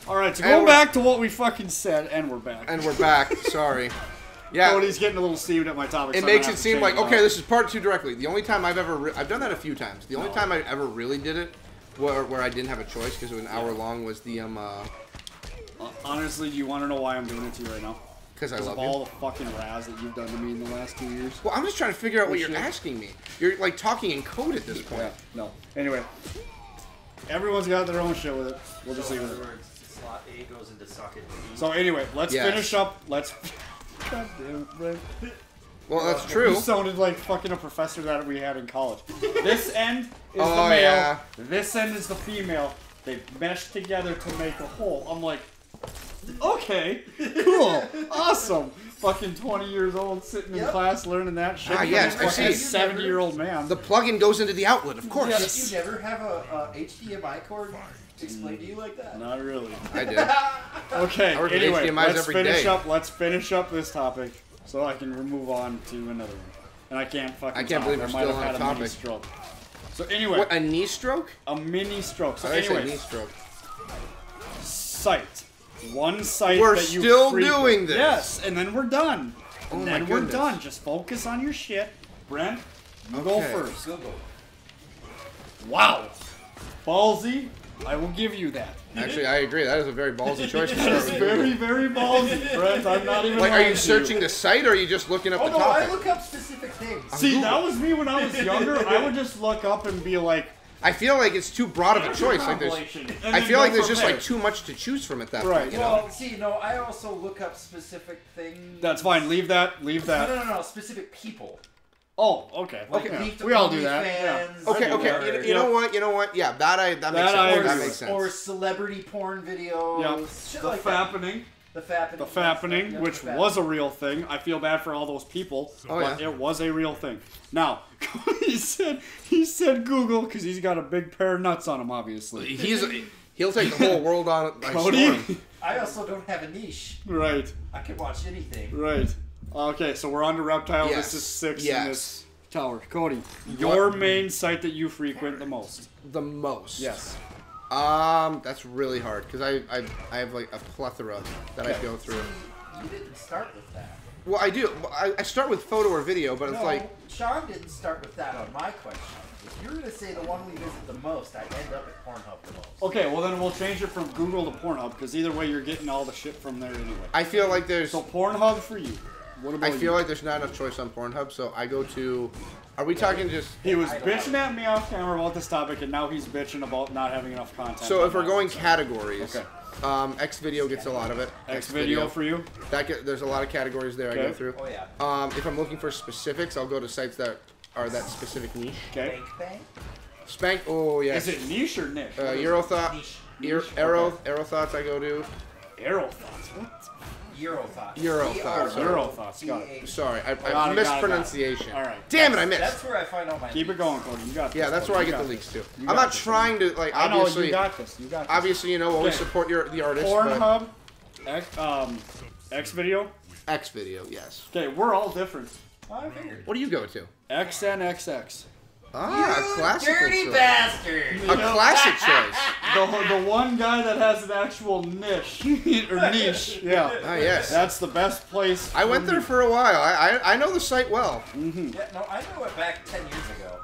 Alright, so going back to what we fucking said, and we're back. And we're back. Sorry. Yeah. Cody's getting a little steamed at my topic. It makes it seem like, okay, this is part 2 directly. The only time I've ever... I've done that a few times. The only time I ever really did it, where I didn't have a choice, because it was an hour long, was the... honestly, do you want to know why I'm doing it to you right now? Because I love you. All the fucking razz that you've done to me in the last 2 years. Well, I'm just trying to figure out what you're asking me. You're, like, talking in code at this point. Yeah, no. Anyway. Everyone's got their own shit with it. We'll just leave it. Slot A goes into socket B. So anyway, let's finish up. Let's... God damn it, Brent. Well, that's true. You sounded like fucking a professor that we had in college. This end is the male. Yeah. This end is the female. They meshed together to make a whole. I'm like, okay, cool, awesome. Fucking 20 years old, sitting in class learning that shit. Ah, yes, I see. A 70-year-old man. The plug-in goes into the outlet, of course. Yes. Did you never have a HDMI cord explained to you like that? Not really. I did. Okay, anyway, HDMIs let's finish up this topic so I can move on to another one. And I can't fucking I can't believe we're still on a topic. Mini stroke. So anyway. What, a knee stroke? A mini stroke. So anyway. Knee stroke. Site. One site we're that you still doing this. Yes, and then we're done. Oh and then we're done. Just focus on your shit. Brent, you go first. Go. Wow. Ballsy. I will give you that. Actually, I agree. That is a very ballsy choice. That is very, very ballsy, Brent. I'm not even. Like, are you searching the site, or are you just looking up the topic? I look up specific things. See, that was me when I was younger. I would just look up and be like. I feel like it's too broad of a choice. Like I feel like there's just like too much to choose from at that point. You know? Well, see, no, I also look up specific things. That's fine. Leave that. Leave that. No. Specific people. Oh, okay. Like we all do that. Fans, Okay. You know what? Yeah, that makes sense. Or celebrity porn videos. Yep. Shit the like fappening. The fappening. The fappening, which was a real thing. I feel bad for all those people, but it was a real thing. Now, he said Google because he's got a big pair of nuts on him, obviously. He'll take the whole world on by Cody? storm. I also don't have a niche. Right. I can watch anything. Right. Okay, so we're on to Reptile. Yes. This is 6 in this tower. Cody, your main site that you frequent the most. The most? Yes. That's really hard because I have like a plethora that I go through. You didn't start with that. Well, I do. I start with photo or video, but it's like... Sean didn't start with that on my question. If you're going to say the one we visit the most, I end up at Pornhub the most. Okay, well then we'll change it from Google to Pornhub, because either way you're getting all the shit from there anyway. I feel like there's... So Pornhub for you. What about I feel like there's not enough choice on Pornhub, so I go to... Are we talking just... He was bitching at me off camera about this topic, and now he's bitching about not having enough content. So if we're going categories... Okay. X video gets a lot of it. X video for you? There's a lot of categories there I go through. Oh yeah. If I'm looking for specifics, I'll go to sites that are that specific niche. Okay. Spank. Oh yeah. Is it niche or niche? Eurothought. Aerothoughts I go to. Aerothoughts. What? Eurothoughts. Eurothoughts. Got it. Sorry, I mispronunciation. All right. Damn it, I missed. That's where I find all my. Keep it going, Cody. You got this. Yeah, that's where I get the leaks too. I'm not trying to like. Obviously, you got this. You got this. Obviously, you know, always support the artist. Pornhub, X video. X video, yes. Okay, we're all different. What do you go to? XNXX. Ah, a classical dirty choice. bastard! A classic choice. The one guy that has an actual niche or niche. Yeah. Ah, yes. That's the best place. I went there for a while. I know the site well. Mm-hmm. Yeah, no, I knew it back 10 years ago.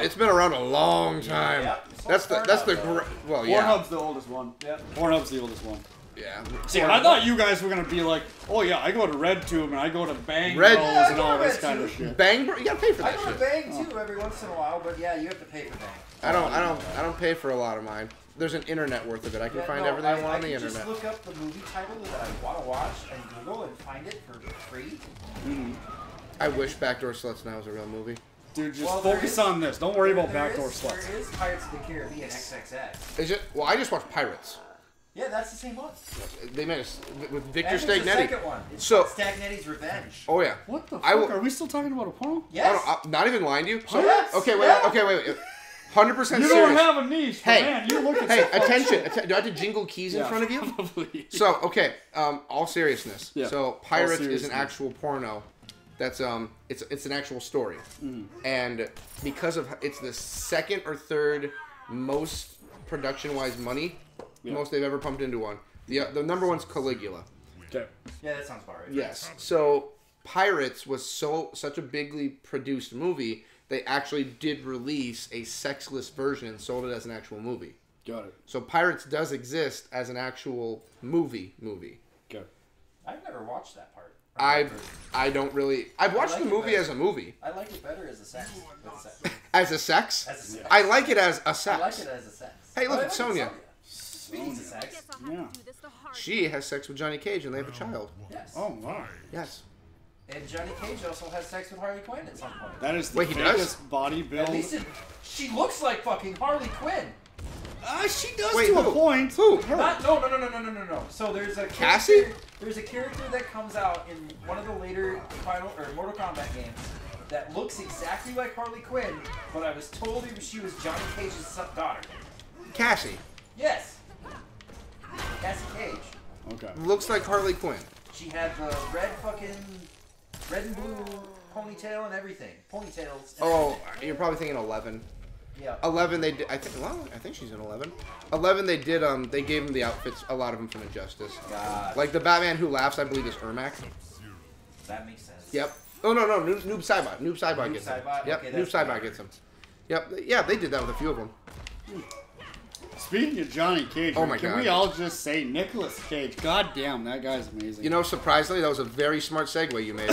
It's been around a long time. Yeah. That's the well, yeah. Pornhub's the oldest one. Yeah. Pornhub's the oldest one. Yeah. See, I thought you guys were gonna be like, oh yeah, I go to RedTube and I go to Bang Bros and all this kind of shit. Bang Bros, you gotta pay for that shit. I go to Bang too every once in a while, but yeah, you have to pay for Bang. I don't pay for a lot of mine. There's an internet worth of it. I can find everything I want on the internet. Just look up the movie title that I want to watch and Google and find it for free. Mm-hmm. I wish Backdoor Sluts now was a real movie. Dude, just focus on this. Don't worry about Backdoor Sluts. There is Pirates of the Caribbean XXX. Is it? Well, I just watched Pirates. Yeah, that's the same one. They made us with Victor Stagnetti. The second one. It's Stagnetti's Revenge. Oh yeah. What the fuck? Are we still talking about a porno? Yes. Oh, no, not even lying to you. So, yes. Okay, wait. 100% serious. You don't have a niche, hey, man. You look at attention. Do I have to jingle keys in front of you? Probably. So, okay, all seriousness. Yeah. So, Pirates is an actual porno. That's it's an actual story, and because of it's the second or third most production-wise money, most they've ever pumped into one. The number one's Caligula. Okay. Yeah, that sounds about right. Yes. So Pirates was such a bigly produced movie, they actually did release a sexless version and sold it as an actual movie. Got it. So Pirates does exist as an actual movie. Okay. I've never watched that part. I don't really. I've watched the movie as a movie. I like it better as a sex. As a sex? As a sex. I like it as a sex. I like it as a sex. Hey, look at Sonya. Speaking of sex. Yeah. She has sex with Johnny Cage and they have a child. Yes. Oh wow. Yes. And Johnny Cage also has sex with Harley Quinn at some point. That is the Wait, he does? fakest body build. At least she looks like fucking Harley Quinn. She does Wait, to who? a point. Who? No. So there's a Cassie? There's a character that comes out in one of the later Mortal Kombat games that looks exactly like Harley Quinn, but I was told she was Johnny Cage's daughter. Cassie. Yes. Cassie Cage. Okay. Looks like Harley Quinn. She had the red and blue ponytail and everything. Ponytails. And Oh, everything. you're probably thinking 11. Yeah. 11, they did. I think she's in 11. 11, they did. They gave him the outfits. A lot of them from Injustice. God. Like the Batman Who Laughs, I believe, is Ermac. That makes sense. Yep. Oh no, Noob Saibot. Noob Saibot gets him. Saibot? Yep. Okay, Noob that's Saibot better. gets him. Yep. Yeah, they did that with a few of them. Speaking of Johnny Cage, Oh my can God. we all just say Nicolas Cage? God damn, that guy's amazing. You know, surprisingly, that was a very smart segue you made.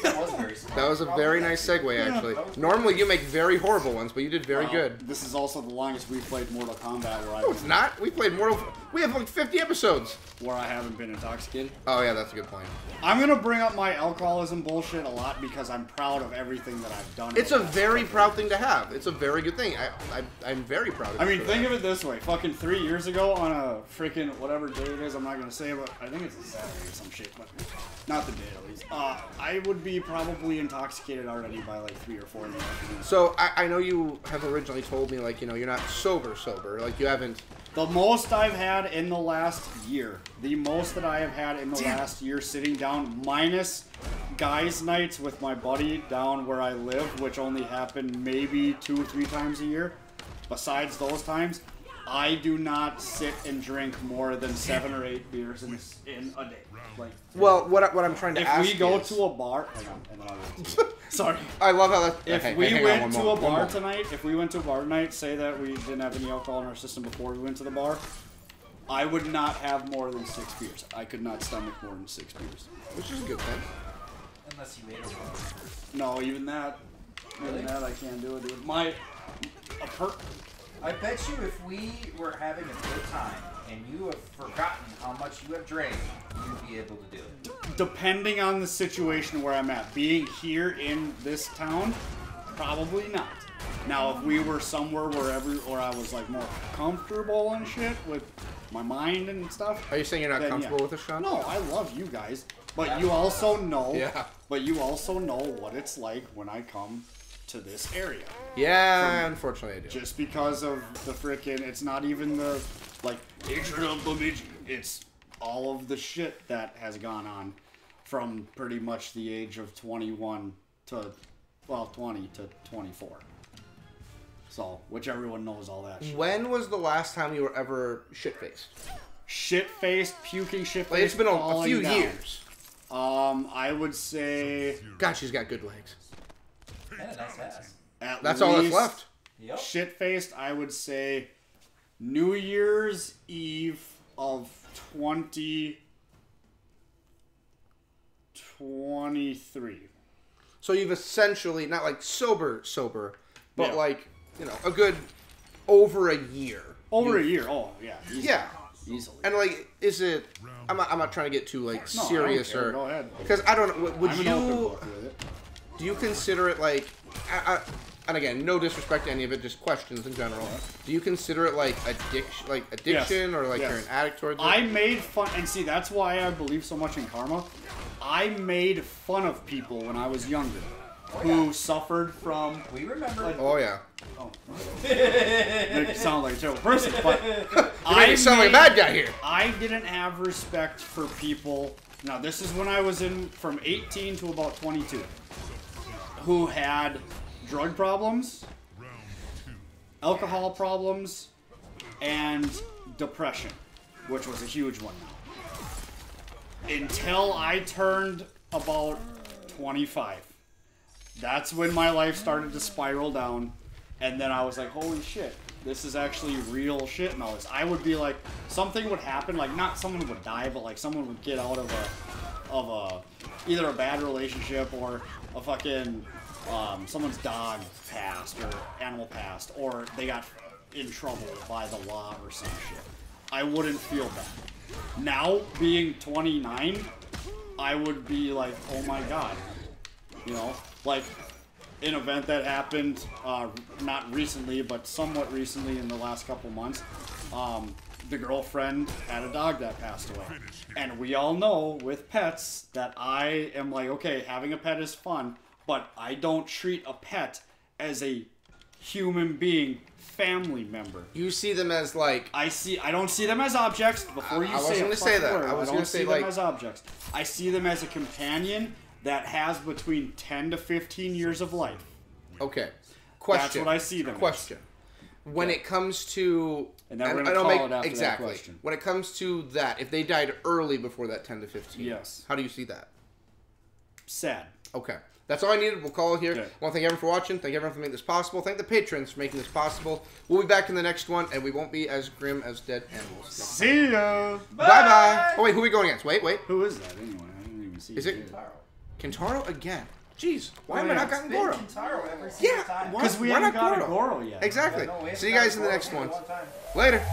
That was very smart. That was a very nice segue, actually. Normally, you make very horrible ones, but you did very good. This is also the longest we've played Mortal Kombat No, it's not. We played Mortal. We have like 50 episodes. where I haven't been intoxicated. Oh yeah, that's a good point. I'm gonna bring up my alcoholism bullshit a lot because I'm proud of everything that I've done. It's a very proud thing to have. It's a very good thing. I'm very proud of it. I mean, think of it this way. Fucking 3 years ago on a freaking whatever day it is, I'm not going to say, but I think it's a Saturday or some shit, but not the day at least. I would be probably intoxicated already by like 3 or 4 in the afternoon. So I know you have originally told me, like, you know, you're not sober, like you haven't. The most I've had in the last year. The most that I have had in the last year sitting down, minus guys' nights with my buddy down where I live, which only happen maybe 2 or 3 times a year. Besides those times, I do not sit and drink more than 7 or 8 beers in a day. Like, Well, what I'm trying to ask if we go is, to a bar, hang on, and then I will. Sorry. I love how that. If we went to a bar tonight, if we went to a bar tonight, say that we didn't have any alcohol in our system before we went to the bar, I would not have more than 6 beers. I could not stomach more than 6 beers. which is a good thing. Unless you ate a lot. No, even that. Really? Even that I can't do it, dude. I bet you if we were having a good time and you have forgotten how much you have drank, you'd be able to do it. Depending on the situation where I'm at. Being here in this town, probably not. Now, if we were somewhere where I was like more comfortable and shit with my mind and stuff. Are you saying you're not then, comfortable yeah. with this, Sean? No, I love you guys, but you also know. Yeah. But you also know what it's like when I come to this area. Yeah, unfortunately I do. Just because of the frickin', it's not even the, like, it's all of the shit that has gone on from pretty much the age of 21 to, well, 20 to 24. So, which everyone knows all that shit. When was the last time you were ever shit-faced? Shit-faced, puking shit-faced, Like, it's been a falling few down. years. I would say God, she's got good legs. And a nice ass. at That's all that's least left. Yep. Shit-faced, I would say New Year's Eve of 2023. So you've essentially, not like sober, but Yeah. like, you know, a good over a year. Over a year. Oh, yeah. Easily. Yeah. Easily. And like, is it? I'm not trying to get too like No, serious I don't care. or Go ahead. because I don't know. Would I'm an open you? book with it. Do you consider it like? And again, no disrespect to any of it, just questions in general. Do you consider it like addiction, or like Yes. you're an addict towards it? I made fun, and see, that's why I believe so much in karma. I made fun of people when I was younger who suffered from. We remember. Oh yeah. Oh, make you sound like a terrible person, but You make it sound like a bad guy here. I didn't have respect for people. Now, this is when I was from 18 to about 22, who had drug problems, alcohol problems, and depression. which was a huge one now. Until I turned about 25. That's when my life started to spiral down, and then I was like, holy shit, this is actually real shit and all this. I would be like, something would happen, like not someone would die, but like someone would get out of either a bad relationship or a fucking, someone's dog passed or animal passed, or they got in trouble by the law or some shit. I wouldn't feel bad. Now, being 29, I would be like, oh my god. You know, like an event that happened, not recently, but somewhat recently in the last couple months, the girlfriend had a dog that passed away. And we all know with pets that I am like, okay, having a pet is fun, but I don't treat a pet as a human being, family member. You see them as like... I don't see them as objects. Before you say a fucking word, I don't see them as objects. I see them as a companion that has between 10 to 15 years of life. Okay. Question. That's what I see them Question. As. When it comes to... And then we're going to call it after that question. When it comes to that, if they died early before that 10 to 15, yes. How do you see that? Sad. Okay. That's all I needed. We'll call it here. Okay. I want to thank everyone for watching. Thank everyone for making this possible. Thank the patrons for making this possible. We'll be back in the next one, and we won't be as grim as dead animals. See ya! Bye-bye! Oh, wait, who are we going against? Wait. Who is that, anyway? I didn't even see it. Is it Kentaro again? Jeez, why have I not gotten Goro? Yeah, because we haven't got a Goro yet. Exactly. See you guys in the next one. Later.